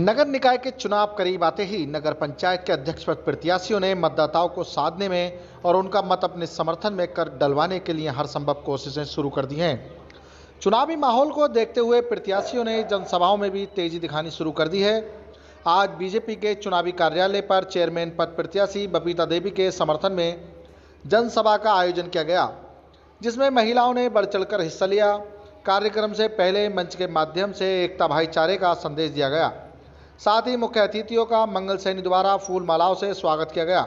नगर निकाय के चुनाव करीब आते ही नगर पंचायत के अध्यक्ष पद प्रत्याशियों ने मतदाताओं को साधने में और उनका मत अपने समर्थन में कर डलवाने के लिए हर संभव कोशिशें शुरू कर दी हैं। चुनावी माहौल को देखते हुए प्रत्याशियों ने जनसभाओं में भी तेजी दिखानी शुरू कर दी है। आज बीजेपी के चुनावी कार्यालय पर चेयरमैन पद प्रत्याशी बबीता देवी के समर्थन में जनसभा का आयोजन किया गया, जिसमें महिलाओं ने बढ़ चढ़कर हिस्सा लिया। कार्यक्रम से पहले मंच के माध्यम से एकता भाईचारे का संदेश दिया गया। साथ ही मुख्य अतिथियों का मंगल सैनी द्वारा फूल मालाओं से स्वागत किया गया।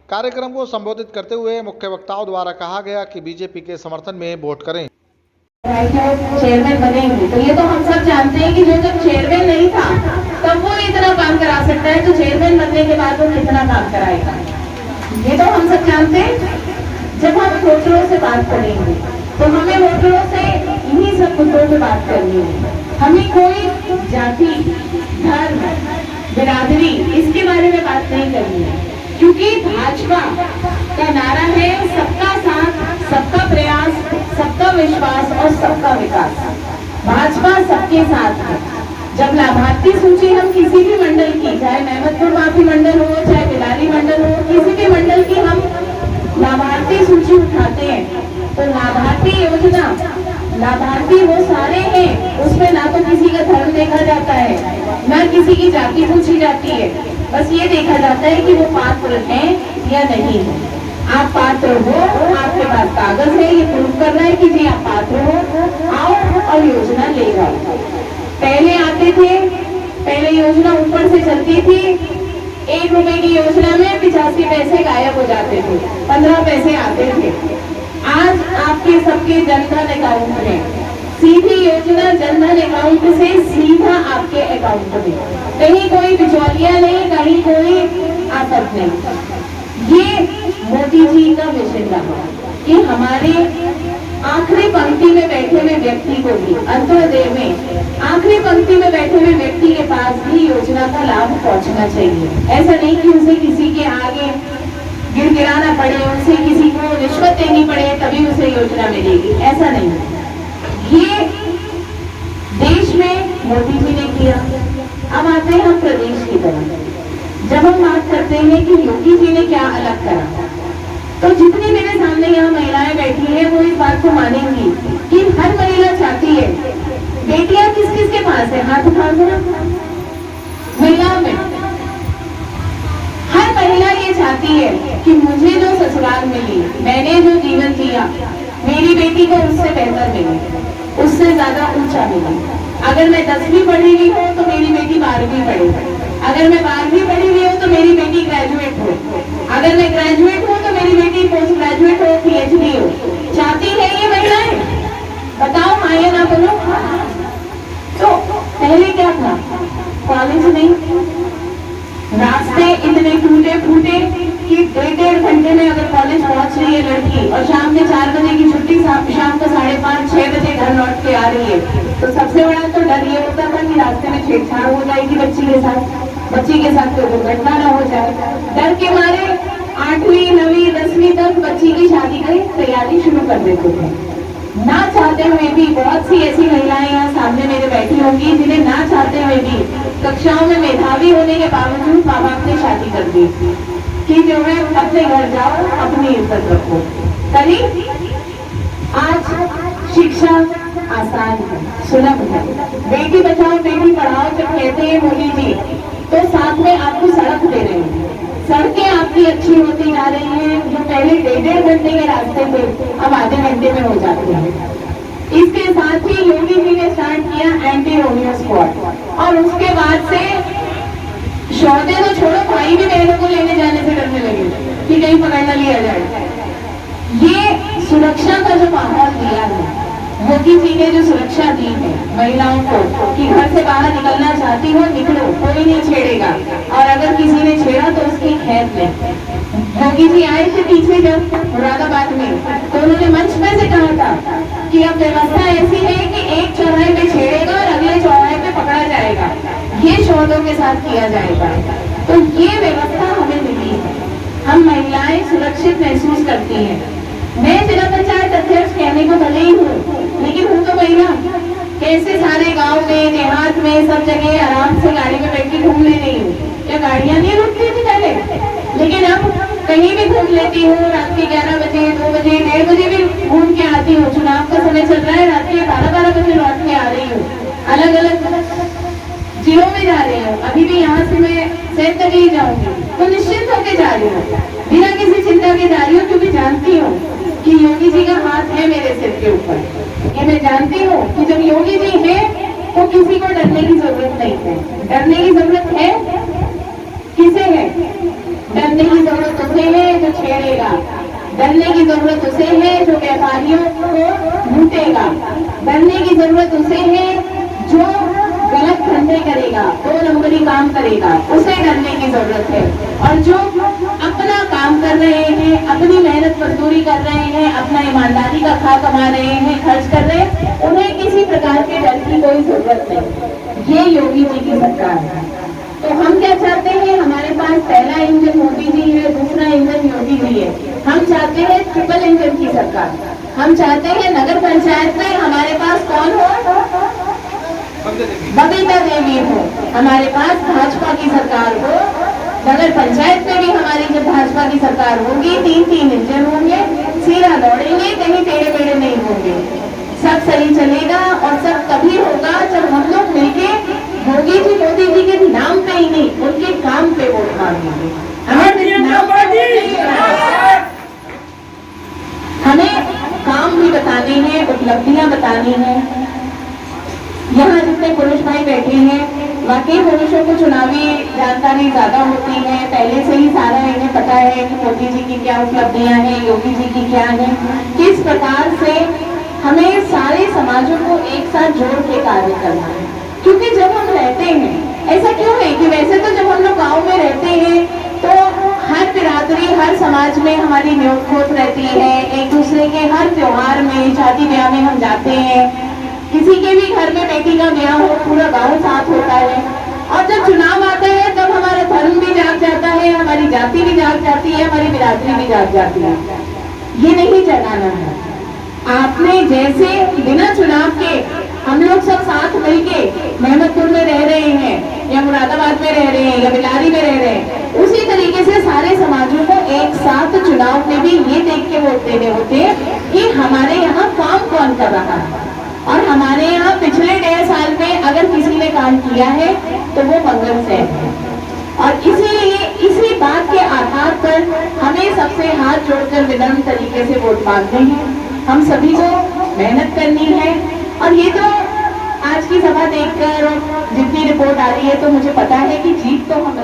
कार्यक्रम को संबोधित करते हुए मुख्य वक्ताओं द्वारा कहा गया कि बीजेपी के समर्थन में वोट करें। चेयरमैन बनेंगे तो ये तो हम सब जानते हैं कि जो जब चेयरमैन नहीं था तब वो इतना काम करा सकता है, तो चेयरमैन बनने के बाद वो कितना काम कराएगा, ये तो हम सब जानते हैं। जब हम वोटरों से बात करेंगे तो हमें वोटरों से इन्हीं सब मुद्दों पे बात करनी है। हमें कोई जाति, धर्म, बिरादरी इसके बारे में बात नहीं करनी है, क्योंकि भाजपा का नारा है सबका साथ, सबका प्रयास, सबका विश्वास और सबका विकास। भाजपा सबके साथ है। जब लाभार्थी सूची हम किसी भी मंडल की, चाहे मेहमदपुर माफी मंडल हो, चाहे बिलारी मंडल हो, किसी भी मंडल की हम लाभार्थी सूची उठाते हैं तो लाभार्थी योजना, लाभार्थी वो सारे हैं, उसमें ना तो किसी का धर्म देखा जाता है, ना किसी की जाति पूछी जाती है। बस ये देखा जाता है कि वो पात्र हैं या नहीं है। आप पात्र हो, आपके पास कागज है, ये प्रूफ कर रहा है कि जी आप पात्र हो, आओ और योजना ले जाओ। पहले आते थे, पहले योजना ऊपर से चलती थी, 1 रुपए की योजना में 85 पैसे गायब हो जाते थे, 15 पैसे आते थे। आज आपके सबके जनधन अकाउंट में सीधी योजना, जनधन अकाउंट से सीधा आपके अकाउंट में, कहीं कोई बिचौलिया नहीं, कहीं कोई आफत नहीं। ये मोदी जी का मिशन रहा कि हमारे आखिरी पंक्ति में बैठे हुए व्यक्ति को भी, अंत्योदय में आखिरी पंक्ति में बैठे हुए व्यक्ति के पास भी योजना का लाभ पहुंचना चाहिए। ऐसा नहीं कि उसे किसी के आगे गिड़गिड़ाना पड़े, उसे किसी को रिश्वत देनी पड़े तभी उसे योजना मिलेगी, ऐसा नहीं। ये देश में मोदी जी ने किया। अब आते हैं हम प्रदेश की तरफ। जब हम बात करते हैं कि योगी जी ने क्या अलग करा, तो जितनी मेरे सामने यहाँ महिलाएं बैठी हैं वो इस बात को मानेंगी कि हर महिला चाहती है, बेटियां किस किस के पास है, हाथ उठा जरा महिलाओं में। हर महिला ये चाहती है कि मुझे जो ससुराल मिली, मैंने जो जीवन जिया, मेरी बेटी को उससे बेहतर मिले, उससे ज्यादा ऊंचा मिले। अगर मैं 10वीं पढ़ी हुई हूँ तो मेरी बेटी 12वीं पढ़े, अगर मैं 12वीं पढ़ी हुई हूँ तो मेरी बेटी ग्रेजुएट हो, अगर मैं ग्रेजुएट हूँ तो मेरी बेटी पोस्ट ग्रेजुएट हो, PhD हो। चाहती है ये महिलाएं? बताओ हाँ या ना बोलो। तो पहले क्या था, कॉलेज नहीं, रास्ते इतने टूटे फूटे कि 1.5 घंटे में अगर कॉलेज पहुंच रही है लड़की और शाम के 4 बजे की छुट्टी, शाम को 5:30-6 बजे घर लौट के आ रही है, तो सबसे बड़ा तो डर ये होता था कि रास्ते में छेड़छाड़ हो जाएगी बच्ची के साथ कोई दुर्घटना न हो जाए। डर के मारे 8वीं 9वीं 10वीं तक बच्ची की शादी की तैयारी शुरू कर देते थे। ना चाहते हुए भी बहुत सी ऐसी महिलाएं यहाँ सामने मेरे बैठी होंगी जिन्हें ना चाहते हुए भी कक्षाओं में मेधावी होने के बावजूद माँ बाप ने शादी कर दी कि जो है अपने घर जाओ, अपनी इज्जत रखो। करी आज शिक्षा आसान है, सुलभ है। बेटी बचाओ बेटी पढ़ाओ जब कहते हैं मोदी जी, तो साथ में आपको सड़क दे रहे हैं। सड़कें आपकी अच्छी होती जा रही हैं, जो पहले 1.5 घंटे के रास्ते थे अब आधे घंटे में हो जाते हैं। इसके साथ ही योगी जी ने स्टार्ट किया एंटी रोमियो स्क्वाड, और उसके बाद से शौदे तो छोड़ो, भाई भी बहनों को लेने जाने से डरने लगे कि कहीं पकड़ न लिया जाए। ये सुरक्षा का जो माहौल दिया है, योगी जी ने जो सुरक्षा दी है महिलाओं को कि घर से बाहर निकलना चाहती हो निकलो, कोई नहीं छेड़ेगा, और अगर किसी ने छेड़ा तो उसकी खैर नहीं। योगी जी आए थे पीछे जब मुरादाबाद में, तो उन्होंने मंच में से कहा था कि अब व्यवस्था ऐसी है कि एक चौराहे पे छेड़ेगा और अगले चौराहे पे पकड़ा जाएगा, ये शौदों के साथ किया जाएगा। तो ये व्यवस्था हमें मिली है, हम महिलाएं सुरक्षित महसूस करती हैं। मैं जिला पंचायत अध्यक्ष कहने को भले ही हूँ, लेकिन हूँ तो महिला। कैसे सारे गांव में, देहात में, सब जगह आराम से गाड़ी में बैठ घूमने नहीं हूँ। क्या गाड़ियाँ नहीं रुकती थी पहले? लेकिन अब कहीं भी घूम लेती हूँ, रात के 11 बजे, 2 बजे, 1:30 बजे भी घूम के आती हूँ। चुनाव का समय चल रहा है, रात के 12 बजे लौट के आ रही हूँ। अलग अलग जिलों में जा रही हूँ। अभी भी यहाँ से मैं सैर तक ही जाऊंगी, तो निश्चिंत होकर जा रही हूँ, बिना किसी चिंता के जा रही हूँ, क्योंकि जानती हूँ कि योगी जी का हाथ है मेरे सिर के ऊपर। ये मैं जानती हूँ कि जब योगी जी है तो किसी को डरने की जरूरत नहीं है। डरने की जरूरत है किसे है? डरने की जरूरत उसे है जो छेड़ेगा, डरने की जरूरत उसे है जो व्यापारियों को लूटेगा, डरने की जरूरत उसे है जो गलत धंधे करेगा, 2 नंबरी काम करेगा, उसे डरने की जरूरत है। और जो अपना काम कर रहे हैं, अपनी मेहनत मजदूरी कर रहे हैं, अपना ईमानदारी का खा कमा रहे हैं, खर्च कर रहे हैं, उन्हें किसी प्रकार के डर की कोई जरूरत नहीं। ये योगी जी की सरकार है। तो हम क्या चाहते हैं? हमारे पास पहला इंजन मोदी जी है, दूसरा इंजन योगी जी है। हम चाहते हैं ट्रिपल इंजन की सरकार। हम चाहते हैं नगर पंचायत में हमारे पास कौन हो? बबीता देवी हो। हमारे पास भाजपा की सरकार हो। नगर पंचायत में भी हमारी जब भाजपा की सरकार होगी, 3-3 इंजन होंगे, सीधा दौड़ेंगे, कहीं टेढ़े मेढ़े नहीं होंगे, सब सही चलेगा। और सब तभी होगा जब हम लोग मिलके योगी जी मोदी जी के नाम पे ही नहीं, उनके काम पे वोट मांगेंगे। हमें काम भी बताने हैं, उपलब्धियां बतानी है। यहाँ जितने पुरुष भाई बैठे हैं, वाकई पुरुषों को चुनावी जानकारी ज्यादा होती है, पहले से ही सारा इन्हें पता है कि मोदी जी की क्या उपलब्धियां हैं, योगी जी की क्या है, किस प्रकार से हमें सारे समाजों को एक साथ जोड़ के कार्य करना है। क्योंकि जब हम रहते हैं, ऐसा क्यों है कि वैसे तो जब हम लोग गाँव में रहते हैं तो हर बिरादरी, हर समाज में हमारी न्योत खोत रहती है, एक दूसरे के हर त्योहार में, शादी ब्याह में हम जाते हैं, किसी के भी घर में बेटी का ब्याह हो, पूरा गांव साथ होता है। और जब चुनाव आता है तब हमारा धर्म भी जाग जाता है, हमारी जाति भी जाग जाती है, हमारी बिरादरी भी जाग जाती है। ये नहीं जगाना है। आपने जैसे बिना चुनाव के हम लोग सब साथ मिलके मेहमदपुर में रह रहे हैं, या मुरादाबाद में रह रहे हैं, या बिलारी में रह रहे हैं, उसी तरीके से सारे समाजों को एक साथ चुनाव में भी ये देख के वोट देने होते हैं कि हमारे यहाँ काम कौन कर रहा है। और हमारे यहाँ पिछले 1.5 साल में अगर किसी ने काम किया है तो वो मंगल सेन है। और इसीलिए इसी बात के आधार पर हमें सबसे हाथ जोड़कर विनम्र तरीके से वोट मांगते हैं। हम सभी को मेहनत करनी है। और ये तो आज की सभा देखकर जितनी रिपोर्ट आ रही है तो मुझे पता है कि जीत तो हम